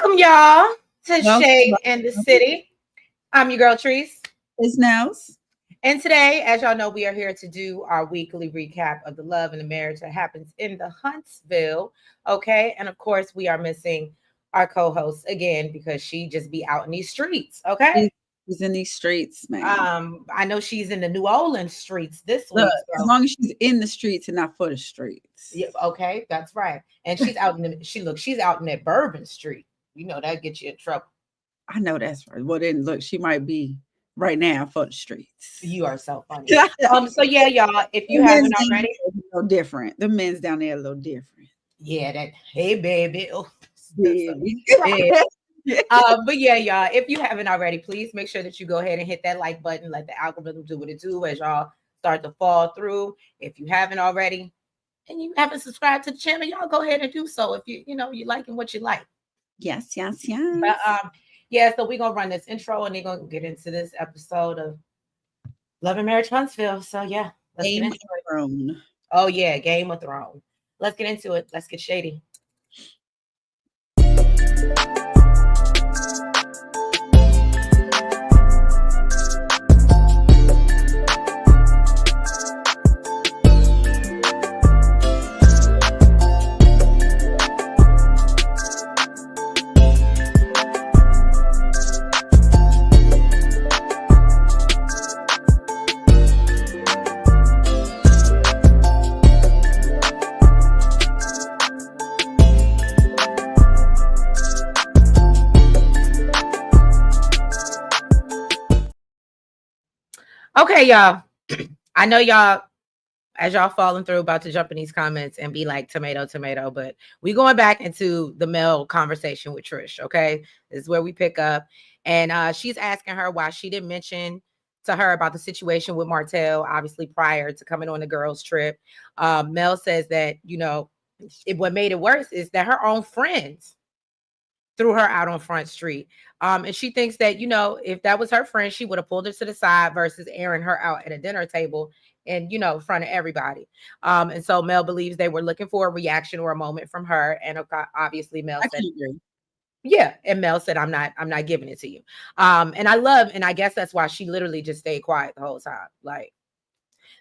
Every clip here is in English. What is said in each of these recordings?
Welcome, y'all, to Welcome. Shade in the City. I'm your girl, Treese. It's Nels. And today, as y'all know, we are here to do our weekly recap of the love and the marriage that happens in the Huntsville. Okay. And of course, we are missing our co-host again because she just be out in these streets. Okay. She's in these streets, man. I know she's in the New Orleans streets this Look, week. as long as she's in the streets and not for the streets. Yeah, okay, that's right. And she's out in she's out in that Bourbon Street. You know that gets you in trouble. I know that's right. Well, then look, she might be right now for the streets. You are so funny. So yeah, y'all, if you haven't already, a little different. The men's down there a little different. Yeah, that hey baby. Oh, baby. But yeah, y'all, if you haven't already, please make sure that you go ahead and hit that like button, let the algorithm do what it do as y'all start to fall through. If you haven't already and you haven't subscribed to the channel, y'all go ahead and do so if you liking what you like. Yes. But yeah, so we're gonna run this intro and they're gonna get into this episode of Love and Marriage Huntsville. So yeah, let's get into it. Oh yeah, Game of Thrones. Let's get into it. Let's get shady. Okay, y'all. I know y'all, as y'all falling through, about to jump in these comments and be like tomato, but we going back into the Mel conversation with Trish. Okay, this is where we pick up, and she's asking her why she didn't mention to her about the situation with Martell, obviously prior to coming on the girls' trip. Mel says that what made it worse is that her own friends threw her out on Front Street. And she thinks that, if that was her friend, she would have pulled her to the side versus airing her out at a dinner table and, in front of everybody. And so Mel believes they were looking for a reaction or a moment from her. And obviously Mel said, yeah. And Mel said, I'm not giving it to you. And I guess that's why she literally just stayed quiet the whole time.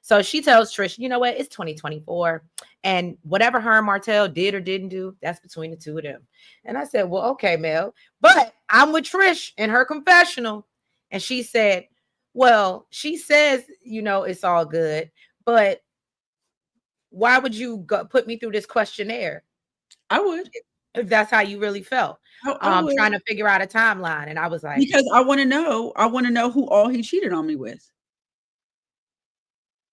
So she tells Trish, you know what? It's 2024. And whatever her and Martell did or didn't do, that's between the two of them. And I said, well, okay, Mel. But I'm with Trish in her confessional. And she said, well, she says, it's all good. But why would you put me through this questionnaire? I would. If that's how you really felt. Trying to figure out a timeline. And I was like, because I want to know who all he cheated on me with.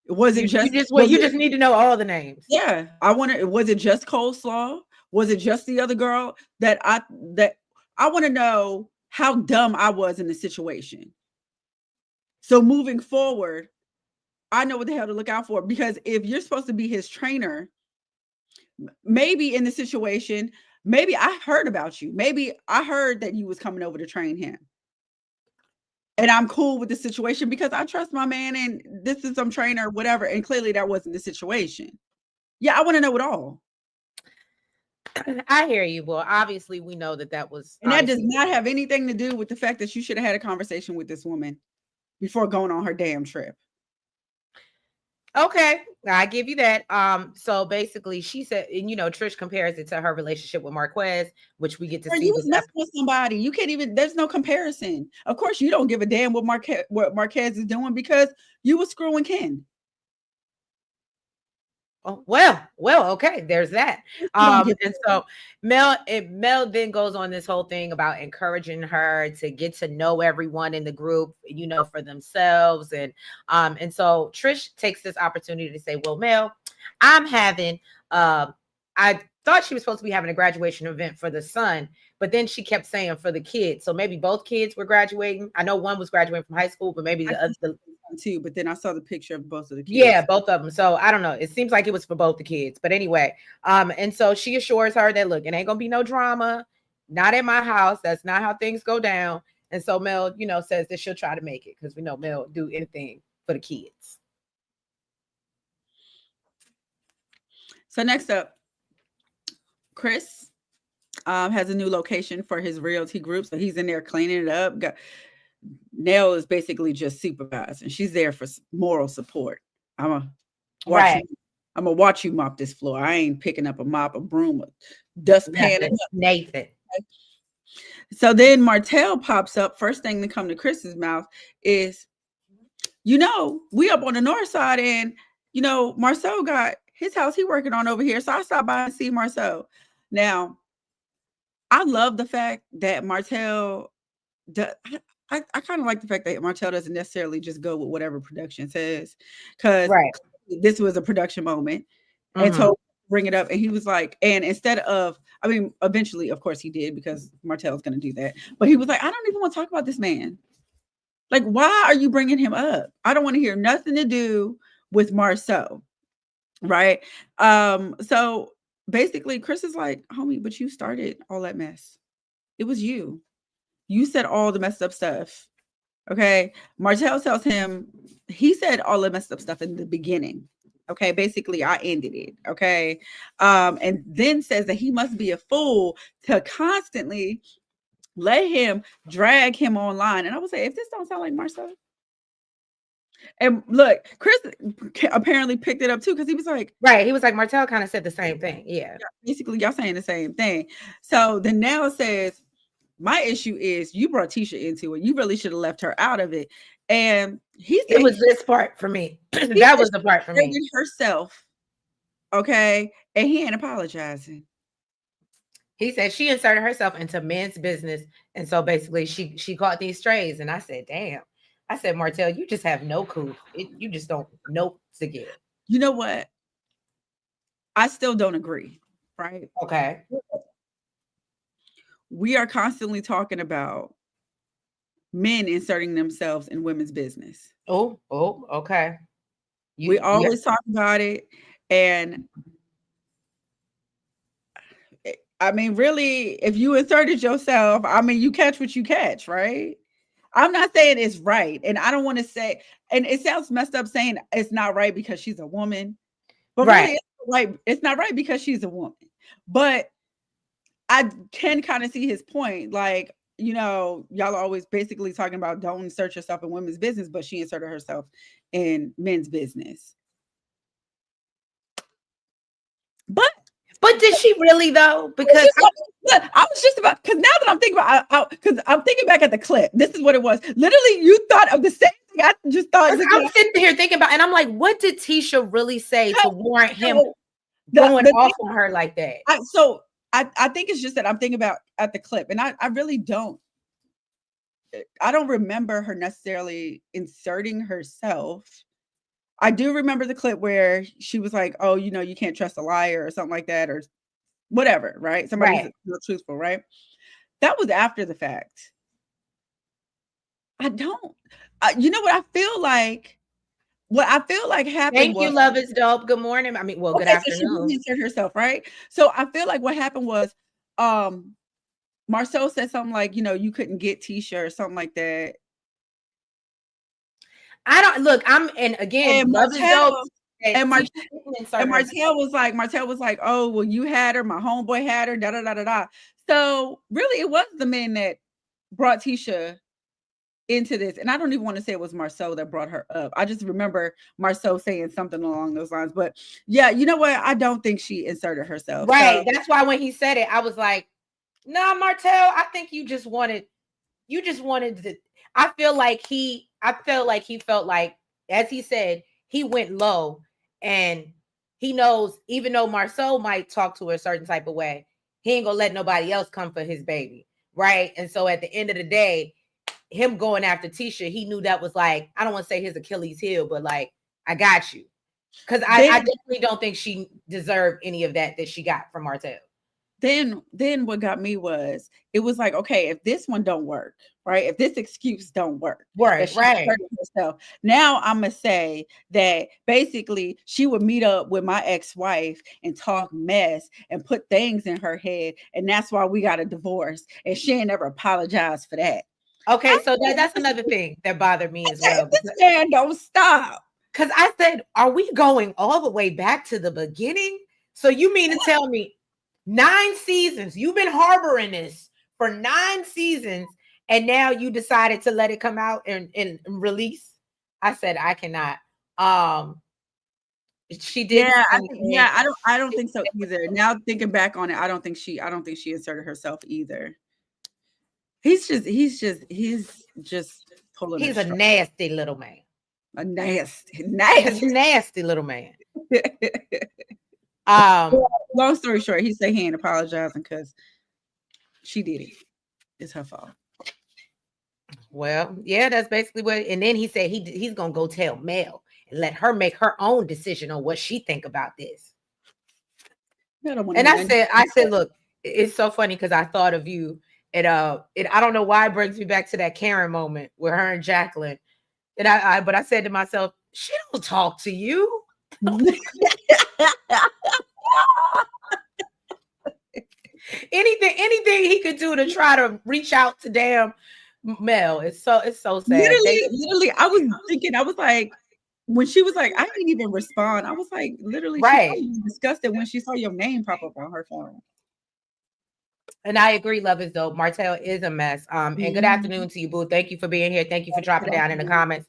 Was it you just need to know all the names? Yeah, was it just Coleslaw? Was it just the other girl that I want to know how dumb I was in the situation. So moving forward, I know what the hell to look out for, because if you're supposed to be his trainer, maybe in the situation, maybe I heard about you. Maybe I heard that you was coming over to train him. And I'm cool with the situation because I trust my man and this is some trainer, whatever. And clearly that wasn't the situation. Yeah, I want to know it all. I hear you. Well, obviously we know that was. And that does not have anything to do with the fact that you should have had a conversation with this woman before going on her damn trip. Okay, I give you that. So basically, she said, and Trish compares it to her relationship with Marquez, which we get to see. You was messing with somebody. You can't even. There's no comparison. Of course, you don't give a damn what Marquez is doing because you were screwing Ken. Oh, well, okay, there's that. And so Mel then goes on this whole thing about encouraging her to get to know everyone in the group, for themselves. And so Trish takes this opportunity to say, well, Mel, I'm having, I thought she was supposed to be having a graduation event for the son, but then she kept saying for the kids. So maybe both kids were graduating. I know one was graduating from high school, but maybe the other too. But then I saw the picture of both of the kids. Yeah, both of them. So I don't know. It seems like it was for both the kids. But anyway, and so she assures her that, look, it ain't gonna be no drama. Not at my house. That's not how things go down. And so Mel, says that she'll try to make it because we know Mel do anything for the kids. So next up, Chris has a new location for his realty group. So he's in there cleaning it up. Nell is basically just supervising. She's there for moral support. I'm a watch you. I'm gonna watch you mop this floor. I ain't picking up a mop, a broom, a dustpan. Nathan. So then Martell pops up. First thing to come to Chris's mouth is, we up on the north side, and Marcel got his house he working on over here. So I stopped by and see Marcel. Now, I love the fact that Martell I kind of like the fact that Martell doesn't necessarily just go with whatever production says, because this was a production moment. And so bring it up, and he was like, and instead of, eventually, of course he did, because Martell's going to do that. But he was like, I don't even want to talk about this man. Like, why are you bringing him up? I don't want to hear nothing to do with Marcel. Right. So basically Chris is like, homie, but you started all that mess. It was you. You said all the messed up stuff. Okay. Martell tells him, he said all the messed up stuff in the beginning. Okay. Basically, I ended it. Okay. And then says that he must be a fool to constantly let him drag him online. And I would say, if this don't sound like Marcel. And look, Chris apparently picked it up too, because he was like, he was like, Martell kind of said the same thing. Yeah. Basically, y'all saying the same thing. So then now says, my issue is you brought Tisha into it. You really should have left her out of it. And it was this part for me. That was the part for me. Herself. Okay. And he ain't apologizing. He said she inserted herself into men's business. And so basically she caught these strays. And I said, damn. I said, Martell, you just have no clue. You just don't know to give. You know what? I still don't agree. Right? Okay. We are constantly talking about men inserting themselves in women's business. Oh, okay. We always talk about it. And really, if you inserted yourself, you catch what you catch, right? I'm not saying it's right. And I don't want to say, and it sounds messed up saying it's not right because she's a woman. But really, it's not right because she's a woman. But I can kind of see his point. Like, y'all are always basically talking about don't insert yourself in women's business, but she inserted herself in men's business. But did she really though? Because I was just about, because now that I'm thinking about, because I'm thinking back at the clip. This is what it was. Literally, you thought of the same thing. I just thought. I'm sitting here thinking about, and I'm like, what did Tisha really say to warrant him going off on her like that? I think it's just that I'm thinking about at the clip, and I really don't. I don't remember her necessarily inserting herself. I do remember the clip where she was like, oh, you can't trust a liar or something like that, or whatever, right? Somebody's not truthful, right? That was after the fact. I don't, you know what I feel like? What I feel like happened. Thank you, love is dope. Good morning. Good afternoon. She inserted herself, right? So I feel like what happened was, Marcel said something like, you couldn't get Tisha or something like that. I don't look. And love is dope. And Martell was like, oh, well, you had her. My homeboy had her. Da da da da da. So really, it was the men that brought Tisha into this. And I don't even want to say it was Marcel that brought her up. I just remember Marcel saying something along those lines. But yeah, you know what? I don't think she inserted herself. Right. So, that's why when he said it, I was like, nah, Martell, I think you just wanted to. I feel like he felt like, as he said, he went low, and he knows, even though Marcel might talk to her a certain type of way, he ain't gonna let nobody else come for his baby. Right. And so at the end of the day, him going after Tisha, he knew that was like, I don't want to say his Achilles heel, but like, I got you. Because I definitely don't think she deserved any of that she got from Martell. Then what got me was, it was like, okay, if this one don't work, right? If this excuse don't work, right. Herself, now I'm gonna say that basically she would meet up with my ex-wife and talk mess and put things in her head, and that's why we got a divorce. And she ain't never apologized for that. Okay, so that's another thing that bothered me as well. This man don't stop. Because I said, are we going all the way back to the beginning? So you mean to tell me? 9 seasons. You've been harboring this for 9 seasons, and now you decided to let it come out and release. I said, I cannot. She did. Yeah, I don't think so either. Now thinking back on it, I don't think she inserted herself either. He's just pulling. He's a nasty little man. A nasty little man. Long story short, he said he ain't apologizing because she did it. It's her fault. Well, yeah, that's basically what. And then he said he's gonna go tell Mel and let her make her own decision on what she think about this. And I said, look, it's so funny because I thought of you. I don't know why it brings me back to that Karen moment with her and Jacqueline. And but I said to myself, she don't talk to you. Anything he could do to try to reach out to damn Mel. It's so sad. Literally, I was thinking, I was like, when she was like, I didn't even respond. I was like, literally, right. She was disgusted when she saw your name pop up on her phone. And I agree, love is dope. Martell is a mess. And good afternoon to you, boo. Thank you for being here. Thank you for dropping down in the comments.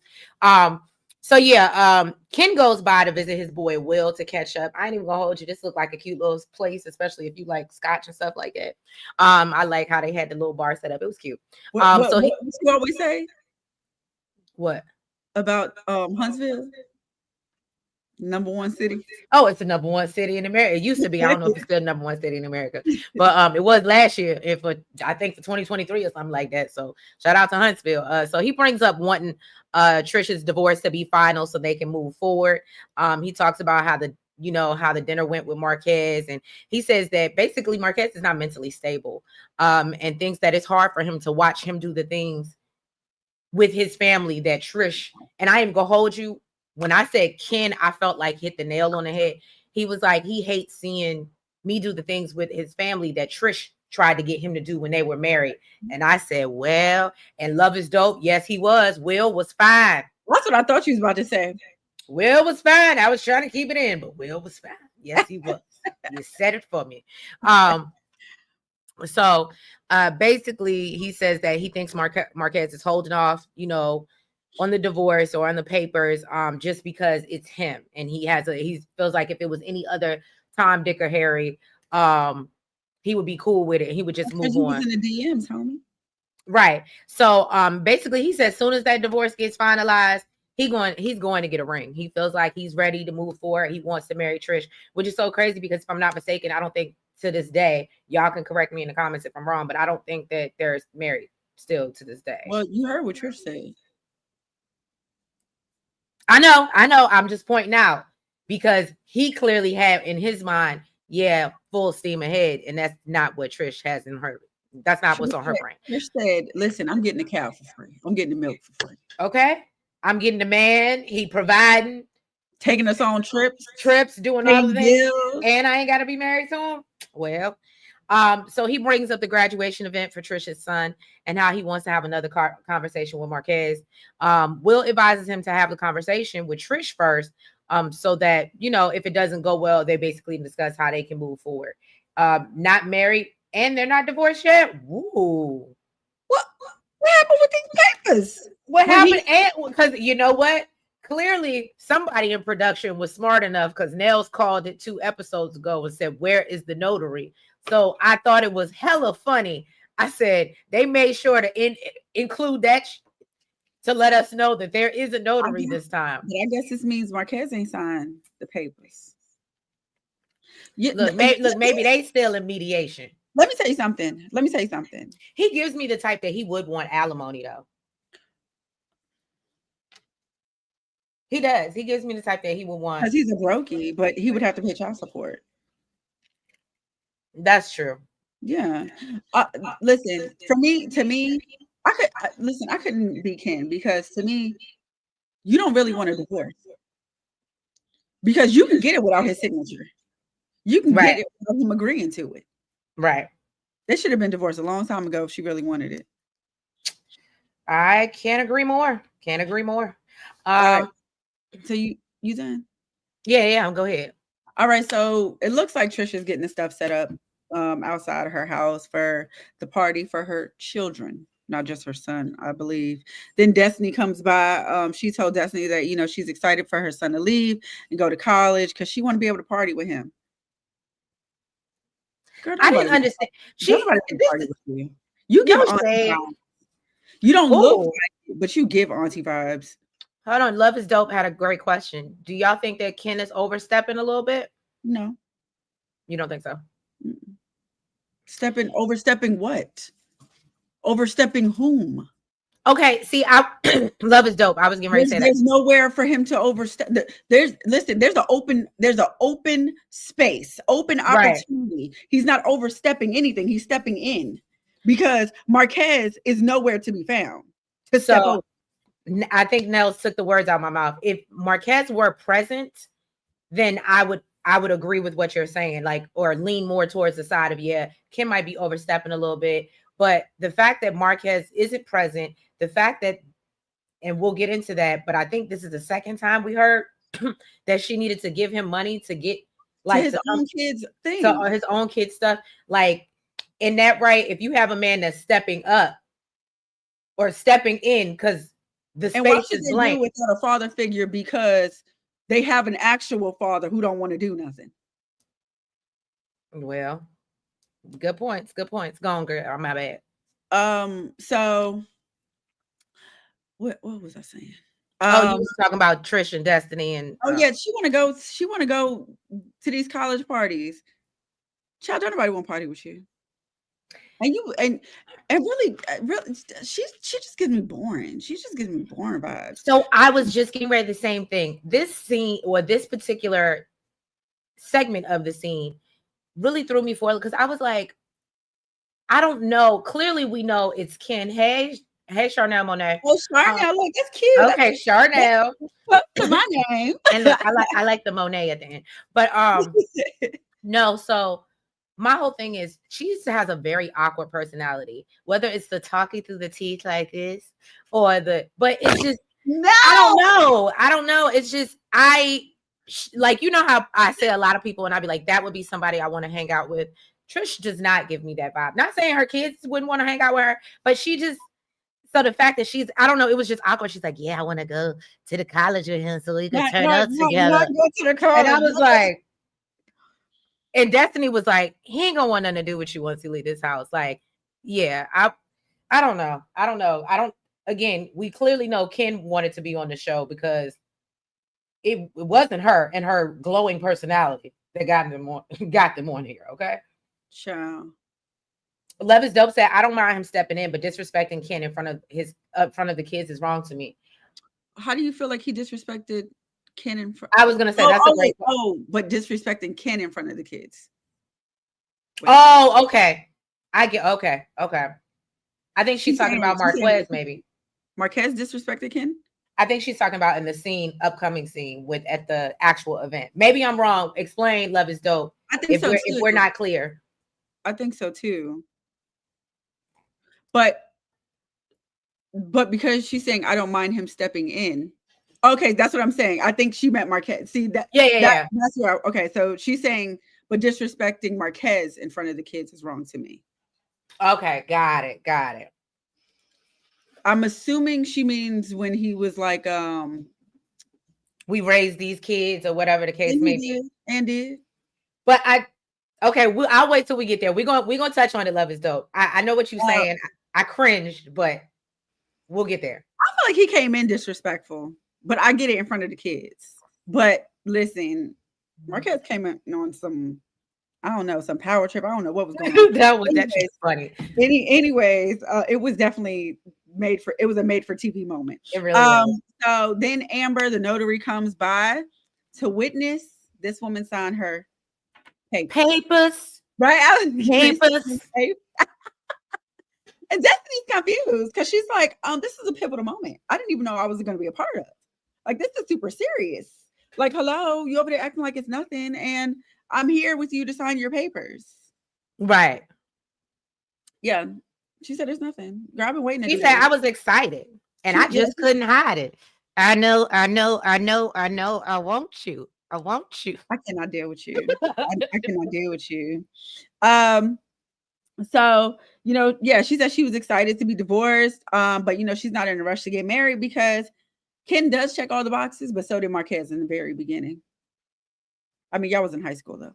So yeah, Ken goes by to visit his boy Will to catch up. I ain't even gonna hold you. This looked like a cute little place, especially if you like scotch and stuff like that. I like how they had the little bar set up. It was cute. What you always say? What about Huntsville? #1 city. Oh, it's the #1 city in America. It used to be. I don't know if it's still #1 city in America, but it was last year. I think for 2023 or something like that. So shout out to Huntsville. So he brings up wanting Trisha's divorce to be final so they can move forward. He talks about how the dinner went with Marquez, and he says that basically Marquez is not mentally stable, and thinks that it's hard for him to watch him do the things with his family that Trish, and I ain't gonna hold you. When I said Ken, I felt like hit the nail on the head. He was like, he hates seeing me do the things with his family that Trish tried to get him to do when they were married. And I said, well, and love is dope. Yes, he was. Will was fine. That's what I thought you was about to say. Will was fine. I was trying to keep it in, but Will was fine. Yes, he was. You said it for me. So basically, he says that he thinks Marquez is holding off, on the divorce or on the papers, just because it's him, and he feels like if it was any other Tom, Dick, or Harry, he would be cool with it. He would just move on. In the DMs, homie. Right. So basically, he says as soon as that divorce gets finalized, he's going to get a ring. He feels like he's ready to move forward. He wants to marry Trish, which is so crazy because if I'm not mistaken, I don't think to this day, y'all can correct me in the comments if I'm wrong, but I don't think that they're married still to this day. Well, you heard what Trish said. I know. I'm just pointing out because he clearly had in his mind, full steam ahead. And that's not what Trish has in her. That's not what's on her brain. Trish said, listen, I'm getting the cow for free. I'm getting the milk for free. Okay. I'm getting the man. He providing. Taking us on trips, doing all the things. And I ain't got to be married to him. Well, so he brings up the graduation event for Trisha's son and how he wants to have another conversation with Marquez. Will advises him to have the conversation with Trish first, so that, if it doesn't go well, they basically discuss how they can move forward. Not married and they're not divorced yet. Ooh. What happened with these papers? What happened? Because you know what? Clearly, somebody in production was smart enough because Nels called it 2 episodes ago and said, where is the notary? So I thought it was hella funny. I said they made sure to include that to let us know that there is a notary this time. But I guess this means Marquez ain't signed the papers. Look, maybe they still in mediation. Let me tell you something. He gives me the type that he would want alimony, though. He does. He gives me the type that he would want. Because he's a brokey, but he would have to pay child support. That's true. Yeah. Listen, to me, I couldn't be Ken because to me, you don't really want a divorce because you can get it without his signature. You can get it without him agreeing to it. Right. They should have been divorced a long time ago if she really wanted it. I can't agree more. So you done? Yeah, go ahead. All right, so it looks like Trisha's getting the stuff set up outside of her house for the party for her children, not just her son, I believe. Then Destiny comes by. She told Destiny that, you know, she's excited for her son to leave and go to college because she want to be able to party with him. Girl, I didn't understand. Nobody party with you. You give auntie vibes. You don't look like it, but you give auntie vibes. Hold on. Love is Dope had a great question. Do y'all think that Ken is overstepping a little bit? No. You don't think so? Overstepping what? Overstepping whom? Okay, see, Love is Dope. I was getting ready to say there's nowhere for him to overstep. There's an open space, open opportunity. Right. He's not overstepping anything. He's stepping in because Marquez is nowhere to be found to step over. I think Nels took the words out of my mouth. If Marquez were present, then I would agree with what you're saying, like, or lean more towards the side of, yeah, Kim might be overstepping a little bit. But the fact that Marquez isn't present, the fact that, and we'll get into that, but I think this is the second time we heard that she needed to give him money to get like his own kids thing, to his own kids stuff. Like, in that, right? If you have a man that's stepping up or stepping in, because the space is blank without a father figure, because they have an actual father who don't want to do nothing. Well, good points. Good points. Go on, girl. My bad. So what was I saying? You were talking about Trish and Destiny and yeah, she want to go to these college parties. Child, don't nobody want to party with you. And you and really she just gives me boring. She just gives me boring vibes. So I was just getting ready the same thing. This scene, or this particular segment of the scene, really threw me for it because I was like, I don't know. Clearly, we know it's Ken. Hey, Charnel Monet. Oh, Charnel, look, that's cute. Okay, Charnel. That's my name. And look, I like the Monet at the end. But no, so my whole thing is she has a very awkward personality, whether it's the talking through the teeth like this or but it's just, no, I don't know. It's just, like, you know how I say a lot of people and I'd be like, that would be somebody I want to hang out with. Trish does not give me that vibe. Not saying her kids wouldn't want to hang out with her, but she just, so the fact that I don't know, it was just awkward. She's like, yeah, I want to go to the college with him so we can turn up together. Not go to the college. And I was like, and Destiny was like, he ain't gonna want nothing to do with you once he leave this house. Like, yeah, I don't know. Again, we clearly know Ken wanted to be on the show because it wasn't her and her glowing personality that got them on here. Okay. Sure. Love is Dope said, I don't mind him stepping in, but disrespecting Ken in front of the kids is wrong to me. How do you feel like he disrespected Ken in front? I was gonna say that's a great point. But disrespecting Ken in front of the kids. Wait. Oh, okay. I get okay. I think she's talking about Marquez, maybe. Marquez disrespected Ken? I think she's talking about in the upcoming scene at the actual event. Maybe I'm wrong. Explain, Love is Dope. I think if we're not clear. I think so too. But because she's saying I don't mind him stepping in. Okay, that's what I'm saying. I think she meant Marquez. See that? Yeah. That's where. Okay, so she's saying, but disrespecting Marquez in front of the kids is wrong to me. Okay, got it. I'm assuming she means when he was like, we raised these kids or whatever the case may be. And did. But I'll wait till we get there. We're gonna touch on it. Love is Dope. I know what you're saying. I cringed, but we'll get there. I feel like he came in disrespectful, but I get it in front of the kids. But listen, Marquez came in on some, I don't know, some power trip. I don't know what was going on. That's funny. Anyways, it was definitely it was a made for TV moment. It really was. So then Amber, the notary, comes by to witness this woman sign her papers. Right? Papers. And Destiny's confused because she's like, this is a pivotal moment. I didn't even know I was going to be a part of. Like, this is super serious. Like, hello, you over there acting like it's nothing, and I'm here with you to sign your papers. Right. Yeah. She said there's nothing. Girl, I've been waiting. She said I was excited and I just couldn't hide it. I know. I want you. I want you. I cannot deal with you. I cannot deal with you. So, yeah, she said she was excited to be divorced. But she's not in a rush to get married because Ken does check all the boxes, but so did Marquez in the very beginning. I mean, y'all was in high school though.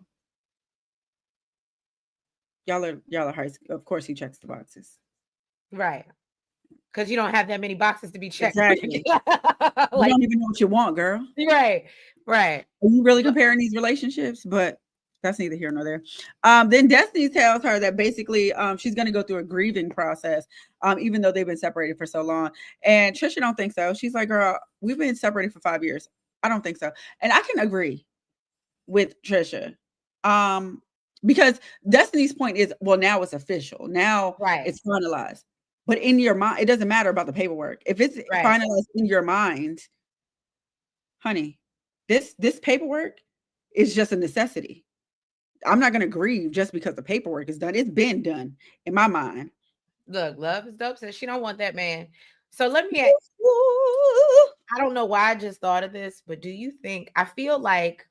Y'all are high school. Of course he checks the boxes. Right. Because you don't have that many boxes to be checked. Exactly. You don't even know what you want, girl. Right. Are you really comparing these relationships? But that's neither here nor there. Then Destiny tells her that basically she's going to go through a grieving process, even though they've been separated for so long. And Trisha don't think so. She's like, girl, we've been separated for 5 years. I don't think so. And I can agree with Trisha. Because Destiny's point is, well, now it's official. Now it's finalized. But in your mind, it doesn't matter about the paperwork. If it's finalized in your mind, honey, this paperwork is just a necessity. I'm not going to grieve just because the paperwork is done. It's been done in my mind. Look, Love is Dope says she don't want that man. So let me ask, I don't know why I just thought of this, but do you think, I feel like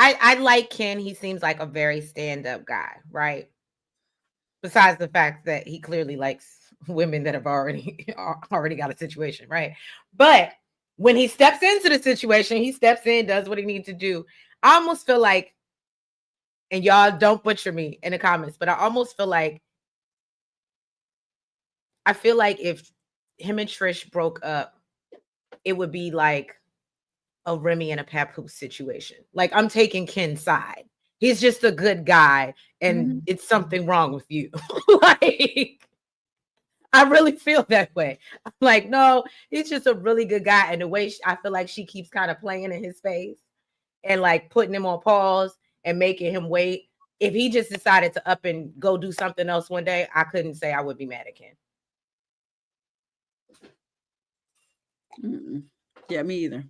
I like Ken. He seems like a very stand-up guy, right? Besides the fact that he clearly likes women that have already got a situation, right? But when he steps into the situation, he steps in, does what he needs to do. I almost feel like, and y'all don't butcher me in the comments, but I almost feel like, if him and Trish broke up, it would be like a Remy and a Papoose situation. Like, I'm taking Ken's side. He's just a good guy, and it's something wrong with you. Like, I really feel that way. I'm like, no, he's just a really good guy. And the way I feel like she keeps kind of playing in his face and like putting him on pause and making him wait. If he just decided to up and go do something else one day, I couldn't say I would be mad at Ken. Yeah, me either.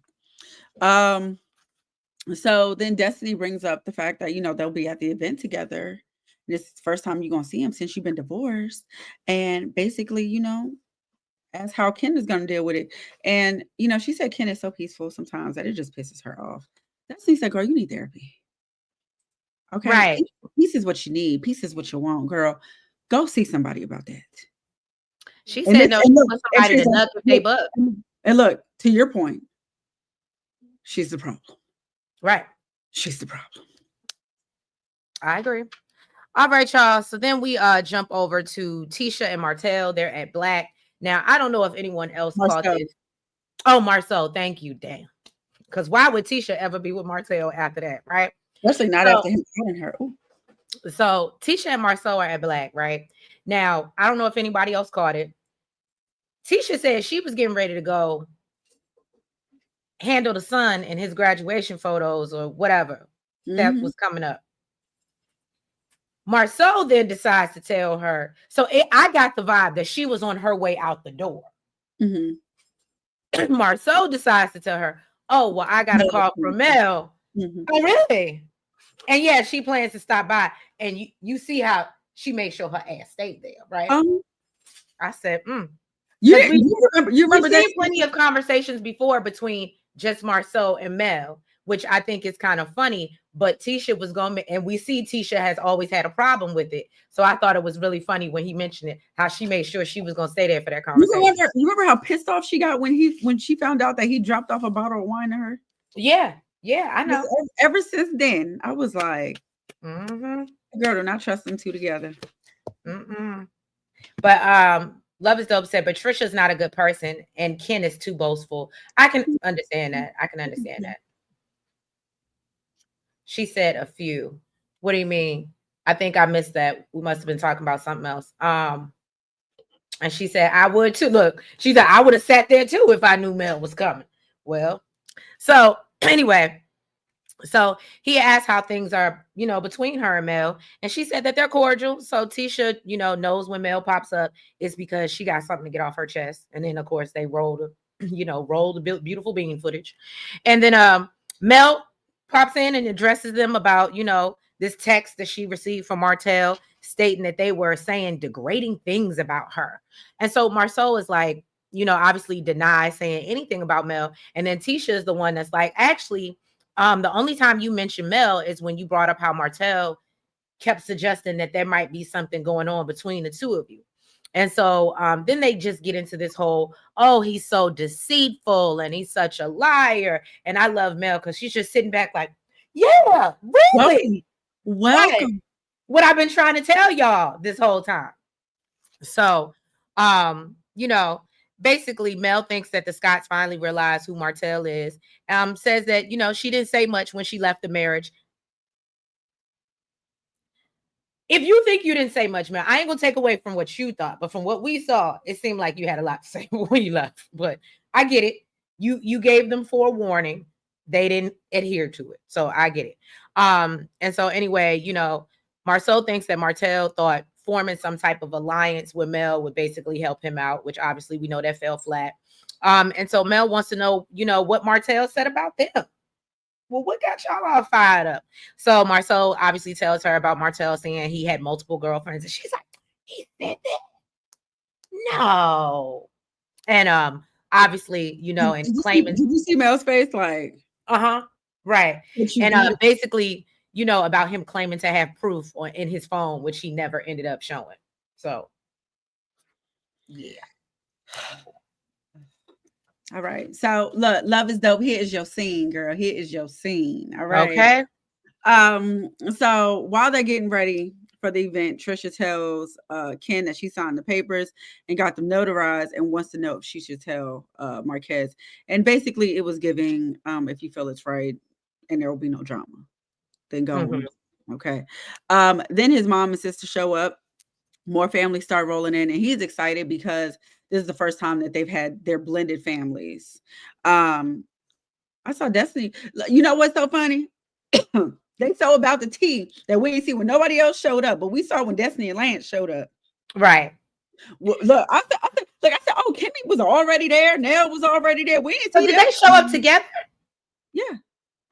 So then Destiny brings up the fact that, they'll be at the event together. This is the first time you're going to see him since you've been divorced. And basically, as how Ken is going to deal with it. And, she said Ken is so peaceful sometimes that it just pisses her off. Destiny said, girl, you need therapy. Okay. Right. Peace is what you need. Peace is what you want, girl. Go see somebody about that. She said, no, she wants somebody to nut if they buck. And look, to your point, she's the problem. Right. She's the problem. I agree. All right, y'all. So then we jump over to Tisha and Martell. They're at Black. Now, I don't know if anyone else caught this. Oh, Marceau. Thank you, damn. Because why would Tisha ever be with Martell after that, right? Especially not after him calling her. Ooh. So Tisha and Marceau are at Black, right? Now, I don't know if anybody else caught it. Tisha said she was getting ready to go handle the son in his graduation photos or whatever that was coming up. Marceau then decides to tell her. So I got the vibe that she was on her way out the door. Marceau decides to tell her, oh, well, I got a call from Mel. Oh, really? And yeah, she plans to stop by. And you see how she made sure her ass stayed there, right? I said, You remember that? We've plenty of conversations before between just Marceau and Mel, which I think is kind of funny. But Tisha was going to, and we see Tisha has always had a problem with it. So I thought it was really funny when he mentioned it, how she made sure she was going to stay there for that conversation. You remember how pissed off she got when she found out that he dropped off a bottle of wine to her? Yeah, I know. Ever since then, I was like, girl, do not trust them two together. But Love is Dope said, but Trisha's not a good person and Ken is too boastful. I can understand that. She said a few. What do you mean? I think I missed that. We must have been talking about something else. And she said, I would too. Look, she said, I would have sat there too if I knew Mel was coming. Well, so anyway, so he asked how things are, between her and Mel. And she said that they're cordial. So Tisha, knows when Mel pops up, it's because she got something to get off her chest. And then, of course, they roll the beautiful bean footage. And then Mel pops in and addresses them about, this text that she received from Martell stating that they were saying degrading things about her. And so Marceau is like, obviously denies saying anything about Mel. And then Tisha is the one that's like, actually, The only time you mentioned Mel is when you brought up how Martell kept suggesting that there might be something going on between the two of you. And so then they just get into this whole, oh, he's so deceitful and he's such a liar. And I love Mel because she's just sitting back like, yeah, really? Welcome. Right. What I've been trying to tell y'all this whole time. So, you know, basically Mel thinks that the Scotts finally realized who Martell is. Says that, you know, she didn't say much when she left the marriage. If you think you didn't say much, man, I ain't gonna take away from what you thought, but from what we saw, it seemed like you had a lot to say when you left. But I get it. You gave them forewarning. They didn't adhere to it. So I get it. And so anyway, you know, Marceau thinks that Martell thought forming some type of alliance with Mel would basically help him out, which obviously we know that fell flat. And so Mel wants to know, you know, what Martell said about them. Well, what got y'all all fired up? So Marceau obviously tells her about Martell saying he had multiple girlfriends, and she's like, he said that? No. And obviously, you know, and claiming. Did you see Mel's face? Like, right. And basically, you know, about him claiming to have proof in his phone, which he never ended up showing. So, yeah. All right. So look, Love is Dope. Here is your scene, girl. Here is your scene. All right. Okay. So while they're getting ready for the event, Trisha tells Ken that she signed the papers and got them notarized and wants to know if she should tell Marquez. And basically it was giving if you feel it's right and there will be no drama, then go. Mm-hmm. Okay. Then his mom and sister show up. More families start rolling in, and he's excited because this is the first time that they've had their blended families. I saw Destiny. You know what's so funny? They saw about the tea that we didn't see when nobody else showed up, but we saw when Destiny and Lance showed up. Right. Well, look, I said, oh, Kimmy was already there. Nell was already there. We didn't see. So did they show up together? Yeah.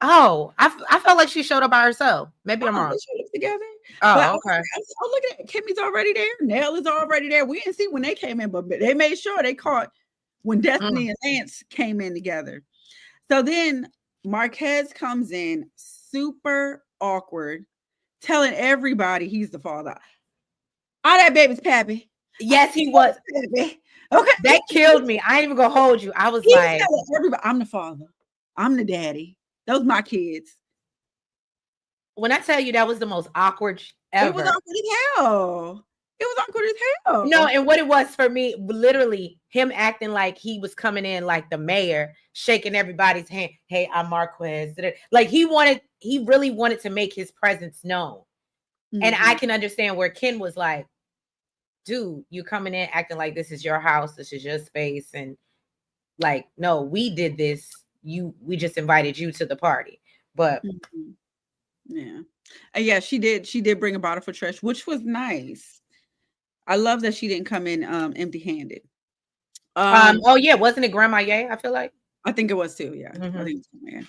Oh, I felt like she showed up by herself. Maybe I'm wrong. They showed up together. Oh, okay. Oh, look at that. Kimmy's already there. Nell is already there. We didn't see when they came in, but they made sure they caught when Destiny and Lance came in together. So then Marquez comes in super awkward, telling everybody he's the father. All that baby's pappy. Yes, he was. Pappy. Okay. That killed me. I ain't even gonna hold you. I was like, everybody, I'm the father. I'm the daddy. Those my kids. When I tell you that was the most awkward ever. It was awkward as hell. It was awkward as hell. No, and what it was for me, literally him acting like he was coming in like the mayor, shaking everybody's hand. Hey, I'm Marquez. Like he really wanted to make his presence known. Mm-hmm. And I can understand where Ken was like, dude, you coming in acting like this is your house, this is your space. And like, no, we did this. We just invited you to the party. But yeah, she did bring a bottle for Trish, which was nice. I love that she didn't come in empty-handed. Oh yeah, wasn't it Grandma Ye? I feel like I think it was too. Yeah, mm-hmm. I think it was Grandma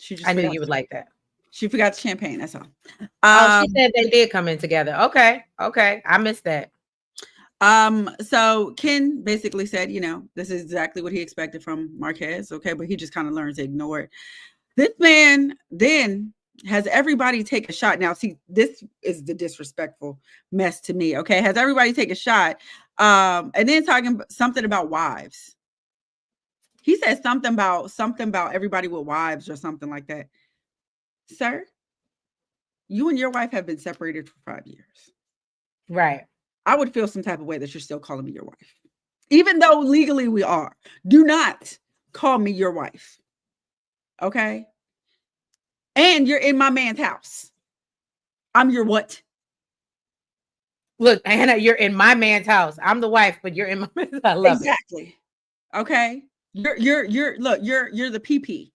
Ye. I knew you would like that. She forgot the champagne. That's all. She said they did come in together. Okay, I missed that. So Ken basically said, you know, this is exactly what he expected from Marquez. Okay, but he just kind of learned to ignore it. This man then has everybody take a shot. Now, see, this is the disrespectful mess to me. Okay, has everybody take a shot, and then talking something about wives. He said something about everybody with wives or something like that. Sir, you and your wife have been separated for 5 years. Right. I would feel some type of way that you're still calling me your wife. Even though legally we are. Do not call me your wife. Okay? And you're in my man's house. I'm your what? Look, Anna, you're in my man's house. I'm the wife, but you're in my man's house. I love exactly. It. Okay? You're the PP.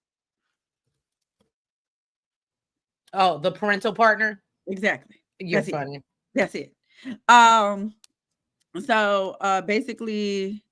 Oh, the parental partner? Exactly. You're funny. That's it. So basically,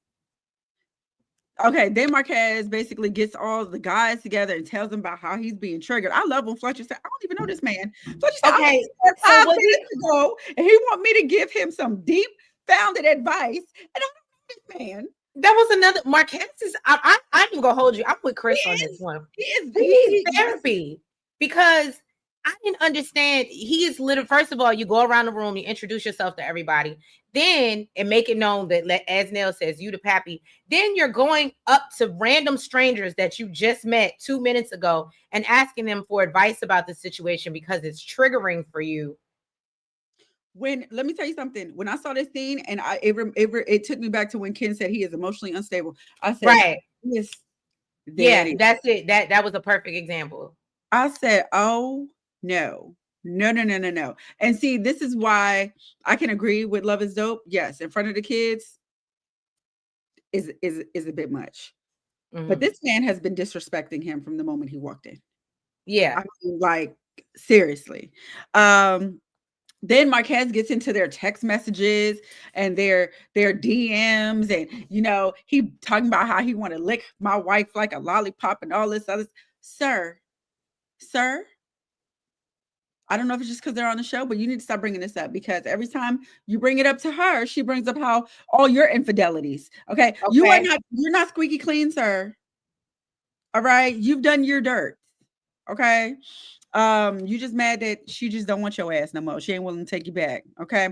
okay, then Marquez basically gets all the guys together and tells them about how he's being triggered. I love when Fletcher said, I don't even know this man. Fletcher said, okay, so 5 minutes ago, and he want me to give him some deep founded advice, and I don't know this man. That was another Marquez is I'm gonna hold you. I'm with Chris on this one. He needs therapy because I didn't understand. He is literally, first of all, you go around the room, you introduce yourself to everybody, then and make it known that, as Nell says, you the pappy. Then you're going up to random strangers that you just met 2 minutes ago and asking them for advice about the situation because it's triggering for you. Let me tell you something. When I saw this scene, and it took me back to when Ken said he is emotionally unstable. I said, right, yes, yeah, that's it. That was a perfect example. I said, oh no. No. And see, this is why I can agree with Love is Dope. Yes, in front of the kids is a bit much. Mm-hmm. But this man has been disrespecting him from the moment he walked in. Yeah. I mean, like, seriously. Then Marquez gets into their text messages and their DMs, and he talking about how he want to lick my wife like a lollipop and all this other. Sir, I don't know if it's just because they're on the show, but you need to stop bringing this up, because every time you bring it up to her, she brings up how all your infidelities. Okay. You're not squeaky clean, sir. All right, you've done your dirt. Okay. You just mad that she just don't want your ass no more. She ain't willing to take you back. Okay.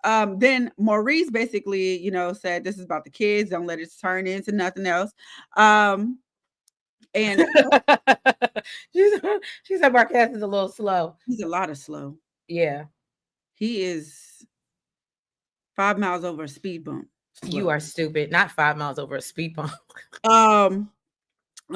Then Maurice basically, said this is about the kids. Don't let it turn into nothing else. And she said Marquez is a little slow. He's a lot of slow. Yeah. He is 5 miles over a speed bump. Slow. You are stupid. Not 5 miles over a speed bump.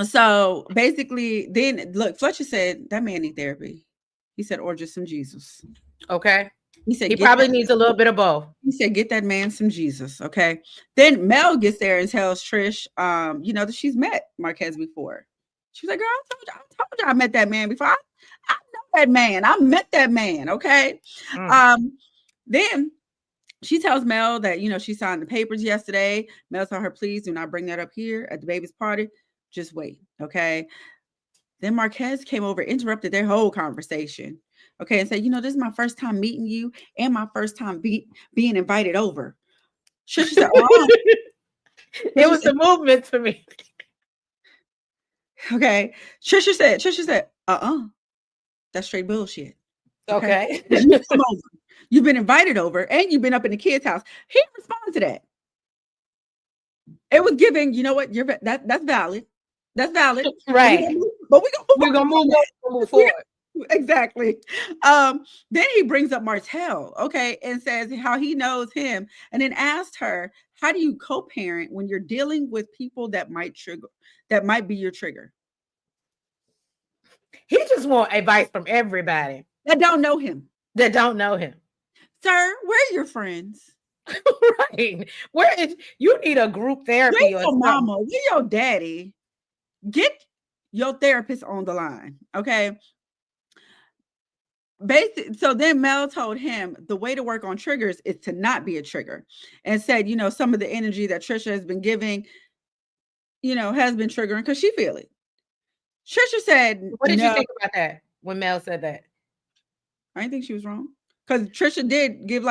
So basically, then look, Fletcher said that man need therapy. He said, or just some Jesus. Okay. He said he probably needs a little bit of both. He said, get that man some Jesus. Okay. Then Mel gets there and tells Trish, that she's met Marquez before. She's like, girl, I told you I met that man before. I know that man. I met that man. Okay. Then she tells Mel that, she signed the papers yesterday. Mel told her, please do not bring that up here at the baby's party. Just wait. Okay. Then Marquez came over, interrupted their whole conversation. Okay. And said, this is my first time meeting you and my first time being invited over. Trisha said, it was the movement for me. Okay. Trisha said, that's straight bullshit. Okay. You've been invited over and you've been up in the kid's house. He responded to that. It was giving, you know what? That's valid. That's valid. Right. But we're gonna move forward. Exactly. Then he brings up Martell, okay, and says how he knows him, and then asked her, how do you co-parent when you're dealing with people that might be your trigger? He just wants advice from everybody that don't know him. Sir, where are your friends? Right. You need a group therapy or your mama, where your daddy? Get your therapist on the line. Okay. So then Mel told him the way to work on triggers is to not be a trigger, and said, some of the energy that Trisha has been giving, has been triggering because she feel it. Trisha said, what did you think about that when Mel said that? I didn't think she was wrong, because Trisha did give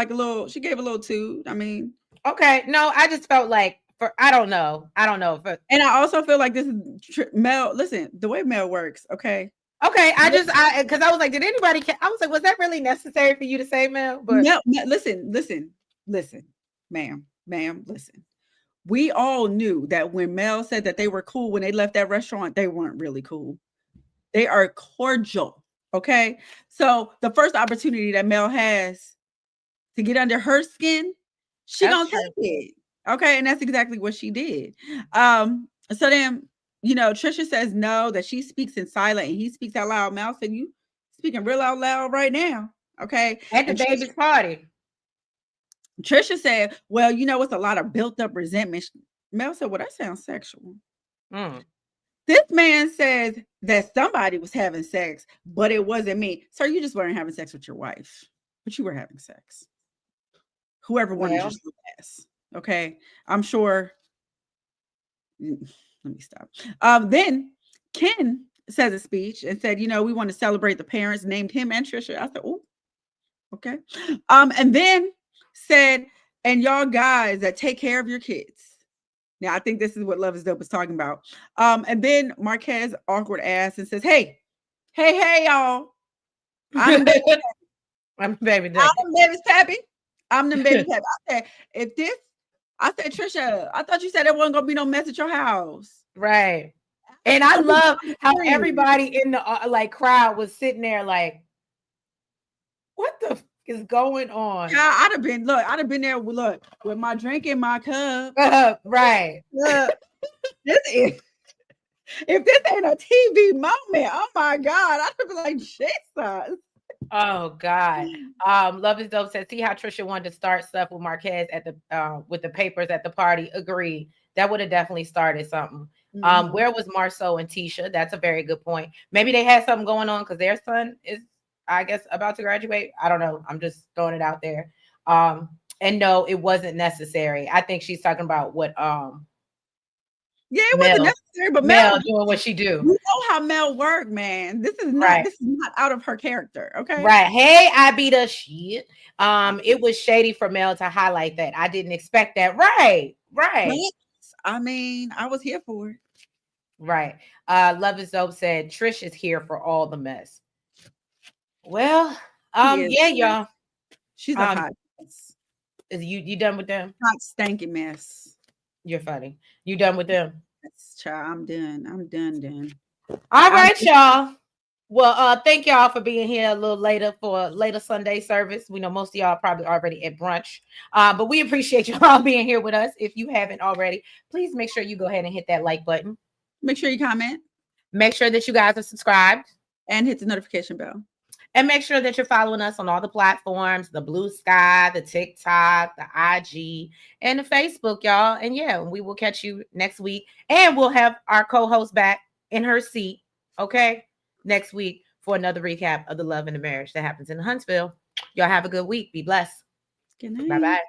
she gave a little toot. I mean, okay. No, I just felt like, I don't know. And I also feel like this is Mel. Listen, the way Mel works. Okay. Okay. Because I was like, did anybody? I was like, was that really necessary for you to say, Mel? But no, listen, ma'am, listen. We all knew that when Mel said that they were cool when they left that restaurant, they weren't really cool. They are cordial. Okay. So the first opportunity that Mel has to get under her skin, she gonna take it. Okay. And that's exactly what she did. So then, Trisha says no, that she speaks in silent and he speaks out loud. Mel said, you speaking real out loud right now. Okay. At the baby's party. Trisha said, well, it's a lot of built up resentment. Mel said, well, that sounds sexual. This man says that somebody was having sex, but it wasn't me. Sir, you just weren't having sex with your wife, but you were having sex. Whoever wanted your ass. Okay. I'm sure. Let me stop. Then Ken says a speech and said, we want to celebrate the parents, named him and Trisha. I said, oh, okay. And then said, and y'all guys that take care of your kids, Now I think this is what Love is Dope is talking about. And then Marquez awkward ass and says, "Hey, y'all, I'm the baby. I'm baby I'm daddy. the baby's pappy. I'm the baby pappy." I said, Trisha, I thought you said there wasn't gonna be no mess at your house. Right. And I love how everybody in the like crowd was sitting there like, what the is going on? Yeah, I'd have been there with my drink in my cup. Right. This is, if this ain't a TV moment, oh my God, I'd be like, Jesus. Oh God. Love is Dope said, see how Trisha wanted to start stuff with Marquez at the with the papers at the party. Agreed. That would have definitely started something. Mm-hmm. Where was Marceau and Tisha? That's a very good point. Maybe they had something going on because their son is, I guess, about to graduate. I don't know. I'm just throwing it out there. And no, it wasn't necessary. I think she's talking about what yeah, it wasn't necessary, but Mel doing what she do. You know how Mel worked, man. This is not out of her character. Okay. Right. Hey, I beat a shit. It was shady for Mel to highlight that. I didn't expect that. Right. I mean, I was here for it. Right. Love is Dope said Trish is here for all the mess. Well, yeah, y'all. She's a hot mess. Is you done with them? Hot stanky mess. You're funny. You done with them? Yes, child, I'm done. I'm done. All right, y'all. Well, thank y'all for being here a little later for a later Sunday service. We know most of y'all probably already at brunch, but we appreciate y'all being here with us. If you haven't already, please make sure you go ahead and hit that like button. Make sure you comment. Make sure that you guys are subscribed. And hit the notification bell. And make sure that you're following us on all the platforms, the Bluesky, the TikTok, the IG, and the Facebook, y'all. And yeah, we will catch you next week. And we'll have our co-host back in her seat, okay, next week for another recap of the love and the marriage that happens in Huntsville. Y'all have a good week. Be blessed. Good night. Bye-bye.